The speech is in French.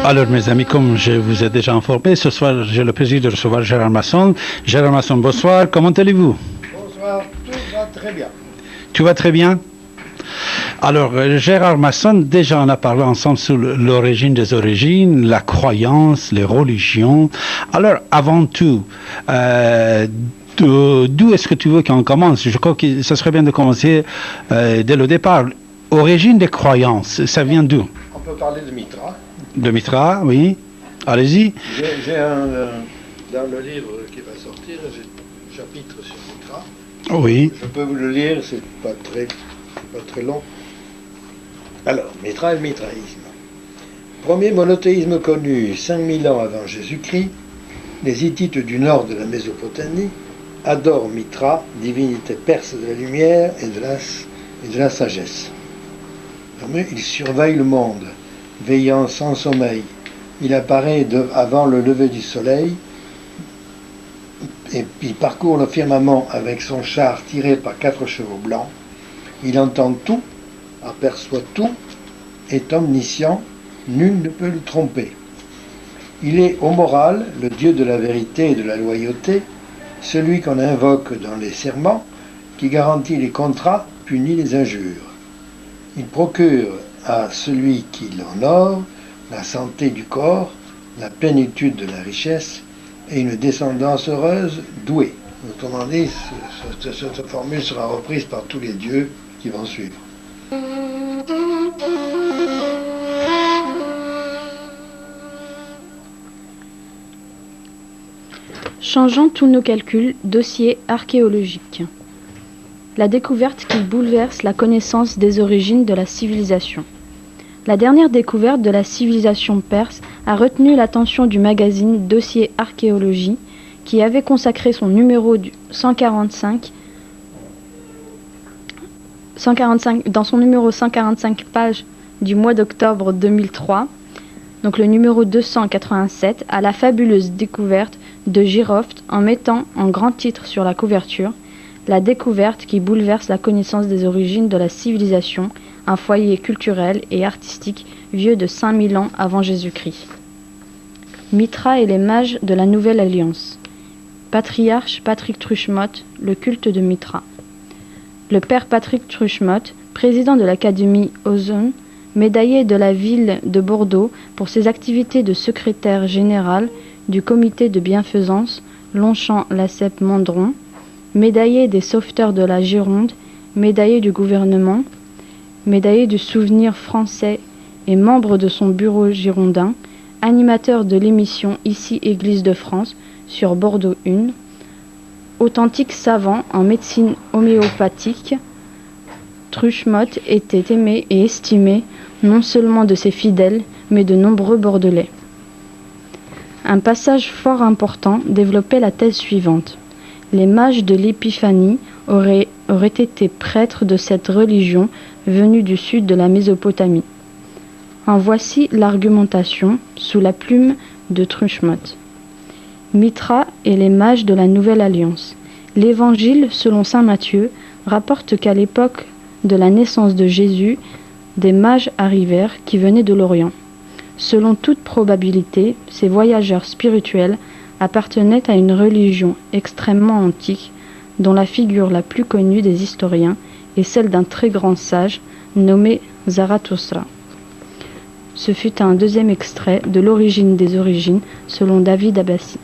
Alors mes amis, comme je vous ai déjà informé, ce soir j'ai le plaisir de recevoir Gérard Masson. Gérard Masson, bonsoir, comment allez-vous? Bonsoir, tout va très bien. Tout va très bien? Alors Gérard Masson, déjà on a parlé ensemble sur l'origine des origines, la croyance, les religions. Alors avant tout, d'où est-ce que tu veux qu'on commence? Je crois que ce serait bien de commencer dès le départ. Origine des croyances, ça vient d'où? On peut parler de Mitra. De Mitra, oui. Allez-y. J'ai dans le livre qui va sortir, j'ai un chapitre sur Mitra. Oui. Je peux vous le lire, c'est pas très long. Alors, Mitra et le mitraïsme. Premier monothéisme connu 5000 ans avant Jésus-Christ, les Hittites du nord de la Mésopotamie adorent Mitra, divinité perse de la lumière et de la sagesse. Il surveille le monde, veillant sans sommeil. Il apparaît avant le lever du soleil et il parcourt le firmament avec son char tiré par 4 chevaux blancs. Il entend tout, aperçoit tout, est omniscient, nul ne peut le tromper. Il est au moral, le dieu de la vérité et de la loyauté, celui qu'on invoque dans les serments, qui garantit les contrats, punit les injures. Il procure à celui qui l'honore la santé du corps, la plénitude de la richesse et une descendance heureuse, douée. Autrement dit, cette formule sera reprise par tous les dieux qui vont suivre. Changeant tous nos calculs, dossier archéologique. La découverte qui bouleverse la connaissance des origines de la civilisation. La dernière découverte de la civilisation perse a retenu l'attention du magazine Dossier Archéologie, qui avait consacré son numéro 145 dans son numéro 145 pages du mois d'octobre 2003, donc le numéro 287, à la fabuleuse découverte de Giroft, en mettant en grand titre sur la couverture la découverte qui bouleverse la connaissance des origines de la civilisation, un foyer culturel et artistique vieux de 5000 ans avant Jésus-Christ. Mitra et les mages de la Nouvelle Alliance. Patriarche Patrick Truchemot, le culte de Mitra. Le père Patrick Truchemot, président de l'Académie Ozone, médaillé de la ville de Bordeaux pour ses activités de secrétaire général du comité de bienfaisance Longchamp-Lacep-Mandron, médaillé des sauveteurs de la Gironde, médaillé du gouvernement, médaillé du souvenir français et membre de son bureau girondin, animateur de l'émission Ici Église de France sur Bordeaux 1, authentique savant en médecine homéopathique, Truchemot était aimé et estimé non seulement de ses fidèles, mais de nombreux Bordelais. Un passage fort important développait la thèse suivante. Les mages de l'Épiphanie auraient été prêtres de cette religion venue du sud de la Mésopotamie. En voici l'argumentation sous la plume de Truchemot. Mitra et les mages de la Nouvelle Alliance. L'Évangile, selon saint Matthieu, rapporte qu'à l'époque de la naissance de Jésus, des mages arrivèrent qui venaient de l'Orient. Selon toute probabilité, ces voyageurs spirituels appartenaient à une religion extrêmement antique, dont la figure la plus connue des historiens est celle d'un très grand sage nommé Zarathustra. Ce fut un deuxième extrait de L'origine des origines selon David Abbassi.